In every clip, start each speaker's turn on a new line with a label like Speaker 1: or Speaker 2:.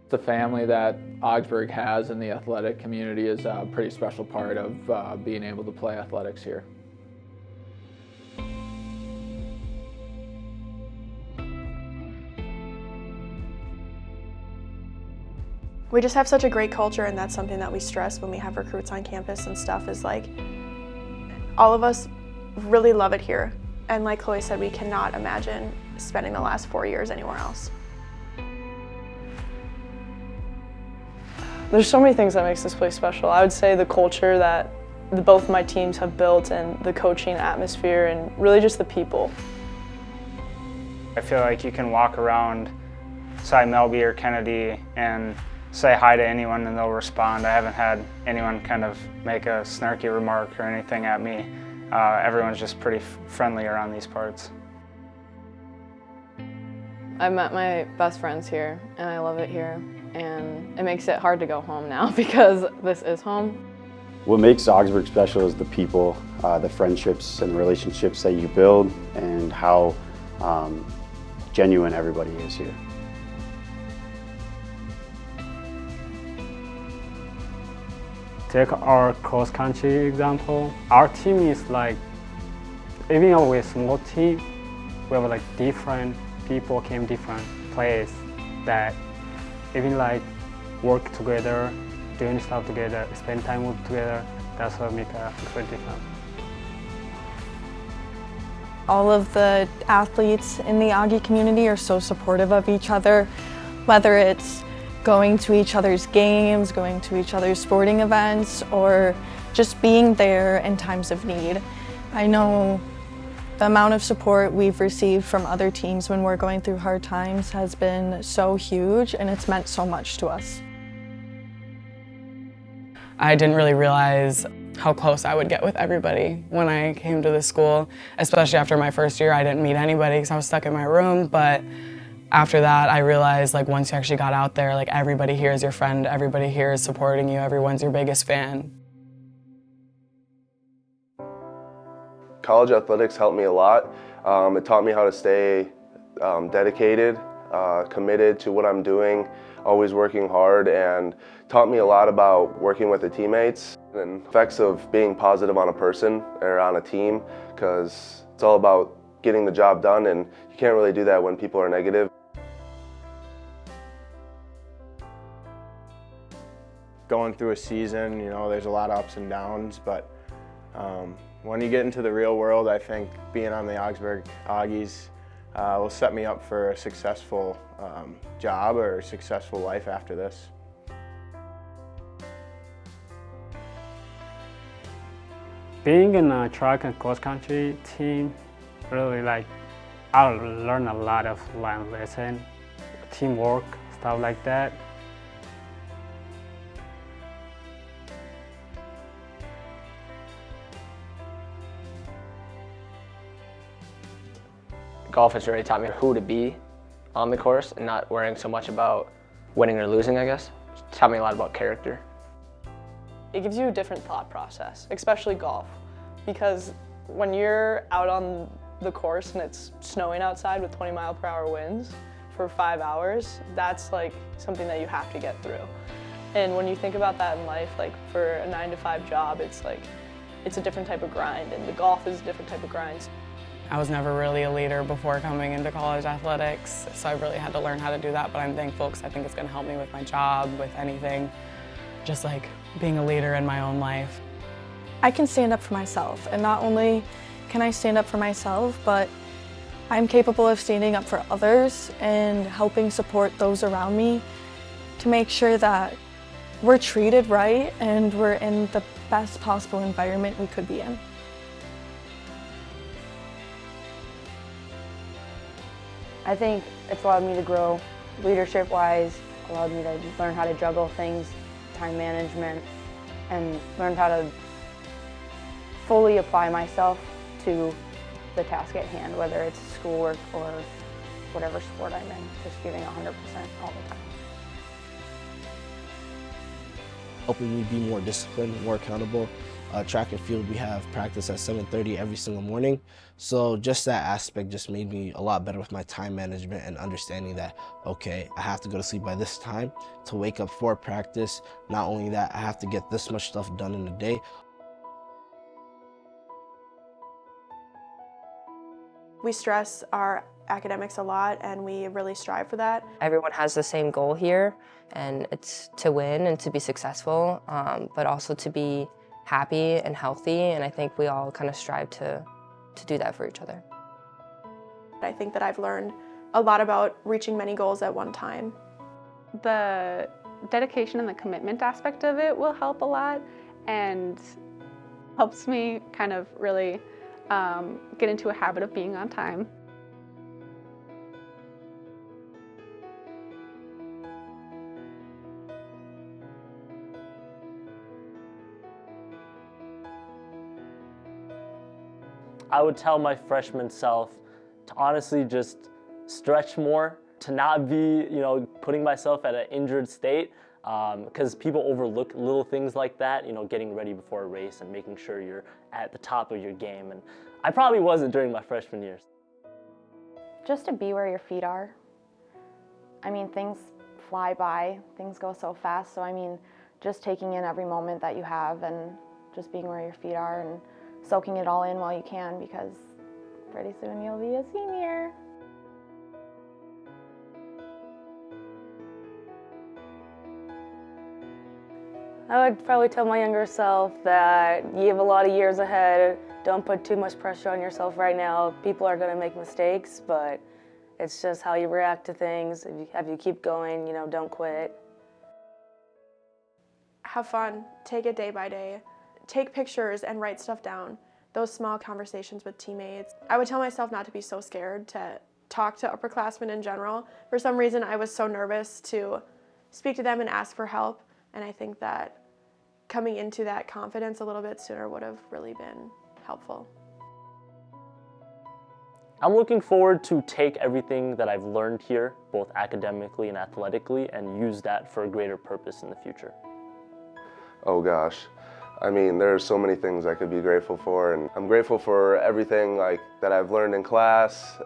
Speaker 1: The family that Augsburg has in the athletic community is a pretty special part of being able to play athletics here.
Speaker 2: We just have such a great culture, and that's something that we stress when we have recruits on campus and stuff, is like, all of us really love it here. And like Chloe said, we cannot imagine spending the last 4 years anywhere else.
Speaker 3: There's so many things that makes this place special. I would say the culture that both my teams have built, and the coaching atmosphere, and really just the people.
Speaker 4: I feel like you can walk around, say Melby or Kennedy, and say hi to anyone and they'll respond. I haven't had anyone kind of make a snarky remark or anything at me. Everyone's just pretty friendly around these parts.
Speaker 5: I've met my best friends here, and I love it here. And it makes it hard to go home now because this is home.
Speaker 6: What makes Augsburg special is the people, the friendships and relationships that you build, and how genuine everybody is here.
Speaker 4: Take our cross-country example. Our team is like, even though we're a small team, we have like different people came different places that even like work together, doing stuff together, spend time together. That's what makes a great difference.
Speaker 7: All of the athletes in the Auggie community are so supportive of each other, whether it's going to each other's games, going to each other's sporting events, or just being there in times of need. I know the amount of support we've received from other teams when we're going through hard times has been so huge, and it's meant so much to us.
Speaker 5: I didn't really realize how close I would get with everybody when I came to this school, especially after my first year. I didn't meet anybody because I was stuck in my room, but after that, I realized like once you actually got out there, like everybody here is your friend, everybody here is supporting you, everyone's your biggest fan.
Speaker 8: College athletics helped me a lot. It taught me how to stay dedicated, committed to what I'm doing, always working hard, and taught me a lot about working with the teammates and effects of being positive on a person or on a team, because it's all about getting the job done, and you can't really do that when people are negative.
Speaker 9: Going through a season, you know, there's a lot of ups and downs, but when you get into the real world, I think being on the Augsburg Aggies will set me up for a successful job or a successful life after this.
Speaker 4: Being in a track and cross-country team, really like, I learned a lot of life lessons, teamwork, stuff like that.
Speaker 10: Golf has really taught me who to be on the course and not worrying so much about winning or losing, I guess. It's taught me a lot about character.
Speaker 3: It gives you a different thought process, especially golf, because when you're out on the course and it's snowing outside with 20-mile-per-hour winds for 5 hours, that's like something that you have to get through. And when you think about that in life, like for a 9-to-5 job, it's like, it's a different type of grind, and the golf is a different type of grind.
Speaker 5: I was never really a leader before coming into college athletics, so I really had to learn how to do that, but I'm thankful because I think it's going to help me with my job, with anything, just like being a leader in my own life.
Speaker 7: I can stand up for myself, and not only can I stand up for myself, but I'm capable of standing up for others and helping support those around me to make sure that we're treated right and we're in the best possible environment we could be in.
Speaker 11: I think it's allowed me to grow leadership-wise, allowed me to learn how to juggle things, time management, and learn how to fully apply myself to the task at hand, whether it's schoolwork or whatever sport I'm in, just giving 100% all the time.
Speaker 12: helping me be more disciplined, more accountable. Track and field, we have practice at 7:30 every single morning. So just that aspect just made me a lot better with my time management and understanding that, okay, I have to go to sleep by this time to wake up for practice. Not only that, I have to get this much stuff done in a day.
Speaker 2: We stress our academics a lot, and we really strive for that.
Speaker 13: Everyone has the same goal here, and it's to win and to be successful, but also to be happy and healthy, and I think we all kind of strive to do that for each other.
Speaker 2: I think that I've learned a lot about reaching many goals at one time.
Speaker 14: The dedication and the commitment aspect of it will help a lot and helps me kind of really get into a habit of being on time.
Speaker 15: I would tell my freshman self to honestly just stretch more, to not be, putting myself at an injured state, because people overlook little things like that, getting ready before a race and making sure you're at the top of your game. And I probably wasn't during my freshman years.
Speaker 11: Just to be where your feet are. I mean, things fly by, things go so fast, so I mean, just taking in every moment that you have and just being where your feet are and soaking it all in while you can, because pretty soon you'll be a senior.
Speaker 16: I would probably tell my younger self that you have a lot of years ahead. Don't put too much pressure on yourself right now. People are going to make mistakes, but it's just how you react to things. If you keep going, don't quit.
Speaker 2: Have fun, take it day by day. Take pictures and write stuff down. Those small conversations with teammates. I would tell myself not to be so scared to talk to upperclassmen in general. For some reason, I was so nervous to speak to them and ask for help, and I think that coming into that confidence a little bit sooner would have really been helpful.
Speaker 15: I'm looking forward to take everything that I've learned here, both academically and athletically, and use that for a greater purpose in the future.
Speaker 8: Oh gosh. I mean, there are so many things I could be grateful for, and I'm grateful for everything that I've learned in class,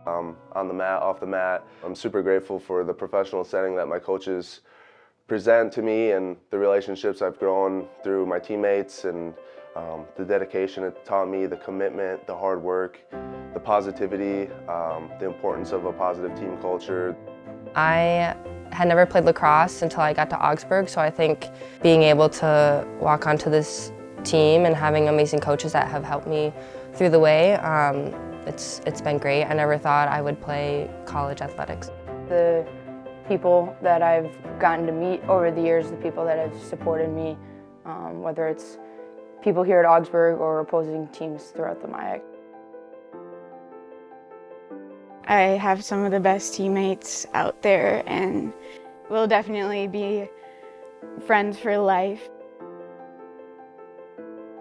Speaker 8: on the mat, off the mat. I'm super grateful for the professional setting that my coaches present to me and the relationships I've grown through my teammates, and the dedication it taught me, the commitment, the hard work, the positivity, the importance of a positive team culture.
Speaker 13: I had never played lacrosse until I got to Augsburg, so I think being able to walk onto this team and having amazing coaches that have helped me through the way, it's been great. I never thought I would play college athletics.
Speaker 11: The people that I've gotten to meet over the years, the people that have supported me, whether it's people here at Augsburg or opposing teams throughout the MIAC.
Speaker 17: I have some of the best teammates out there, and we'll definitely be friends for life.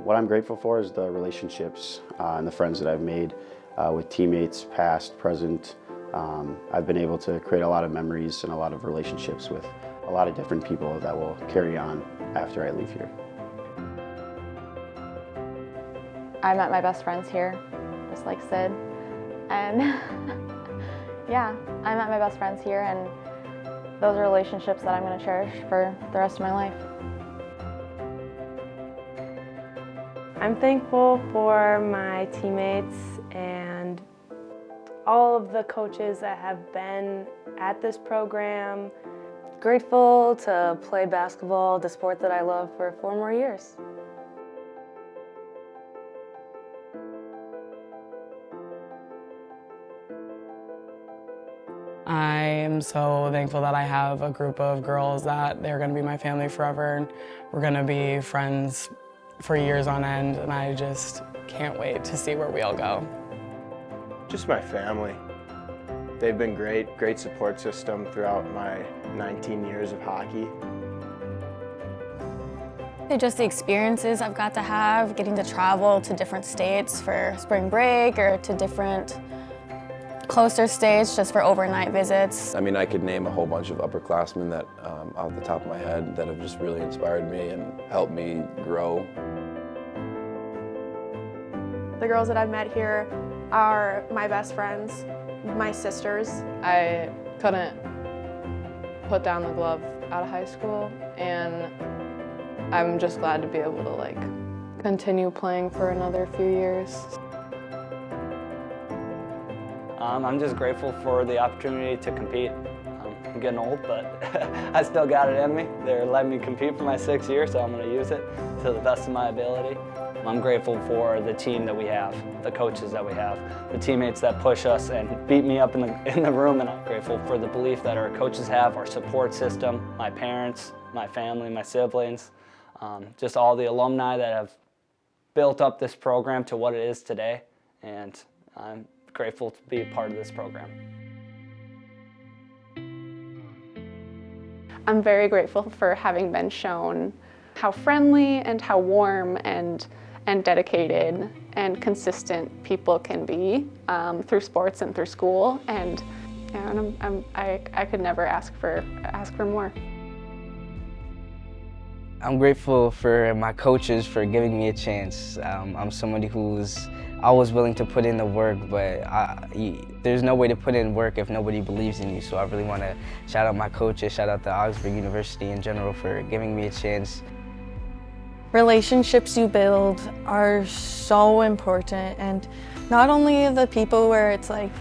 Speaker 6: What I'm grateful for is the relationships and the friends that I've made with teammates, past, present. I've been able to create a lot of memories and a lot of relationships with a lot of different people that will carry on after I leave here.
Speaker 11: I met my best friends here, just like Sid, and yeah, I met my best friends here, and those are relationships that I'm going to cherish for the rest of my life.
Speaker 18: I'm thankful for my teammates and all of the coaches that have been at this program.
Speaker 16: Grateful to play basketball, the sport that I love, for 4 more years.
Speaker 5: I am so thankful that I have a group of girls that they're going to be my family forever, and we're going to be friends for years on end, and I just can't wait to see where we all go.
Speaker 9: Just my family. They've been great support system throughout my 19 years of hockey.
Speaker 7: Just the experiences I've got to have, getting to travel to different states for spring break or to different
Speaker 19: closer stays just for overnight visits.
Speaker 20: I mean, I could name a whole bunch of upperclassmen that, off the top of my head, that have just really inspired me and helped me grow.
Speaker 2: The girls that I've met here are my best friends, my sisters.
Speaker 3: I couldn't put down the glove out of high school, and I'm just glad to be able to like continue playing for another few years.
Speaker 21: I'm just grateful for the opportunity to compete. I'm getting old, but I still got it in me. They're letting me compete for my 6th year, so I'm going to use it to the best of my ability. I'm grateful for the team that we have, the coaches that we have, the teammates that push us and beat me up in the room, and I'm grateful for the belief that our coaches have, our support system, my parents, my family, my siblings, just all the alumni that have built up this program to what it is today, and I'm grateful to be a part of this program.
Speaker 14: I'm very grateful for having been shown how friendly and how warm and dedicated and consistent people can be through sports and through school, and I could never ask for more.
Speaker 22: I'm grateful for my coaches for giving me a chance. I'm somebody who's always willing to put in the work, but there's no way to put in work if nobody believes in you. So I really want to shout out my coaches, shout out the Augsburg University in general for giving me a chance.
Speaker 7: Relationships you build are so important, and not only the people where it's like,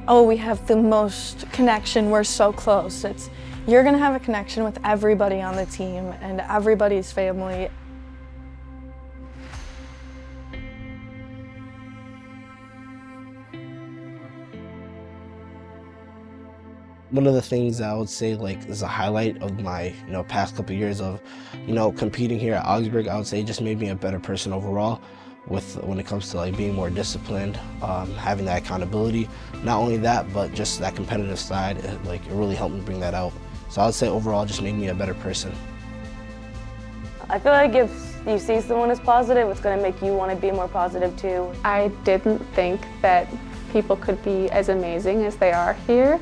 Speaker 7: oh, we have the most connection, we're so close. It's you're gonna have a connection with everybody on the team and everybody's family.
Speaker 12: One of the things that I would say is a highlight of my past couple of years of competing here at Augsburg, I would say it just made me a better person overall when it comes to being more disciplined, having that accountability. Not only that, but just that competitive side, it really helped me bring that out. So I would say overall it just made me a better person.
Speaker 11: I feel like if you see someone as positive, it's going to make you want to be more positive too.
Speaker 14: I didn't think that people could be as amazing as they are here.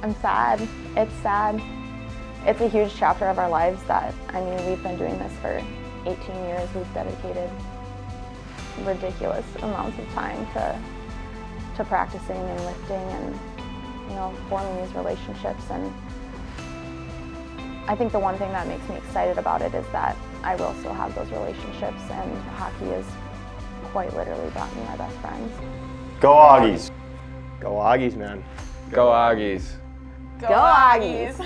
Speaker 23: I'm sad. It's sad. It's a huge chapter of our lives that, we've been doing this for 18 years. We've dedicated ridiculous amounts of time to practicing and lifting and, forming these relationships. And I think the one thing that makes me excited about it is that I will still have those relationships, and hockey has quite literally brought me my best friends.
Speaker 9: Go Aggies! Go Aggies, man.
Speaker 1: Go Aggies!
Speaker 2: Go Aggies!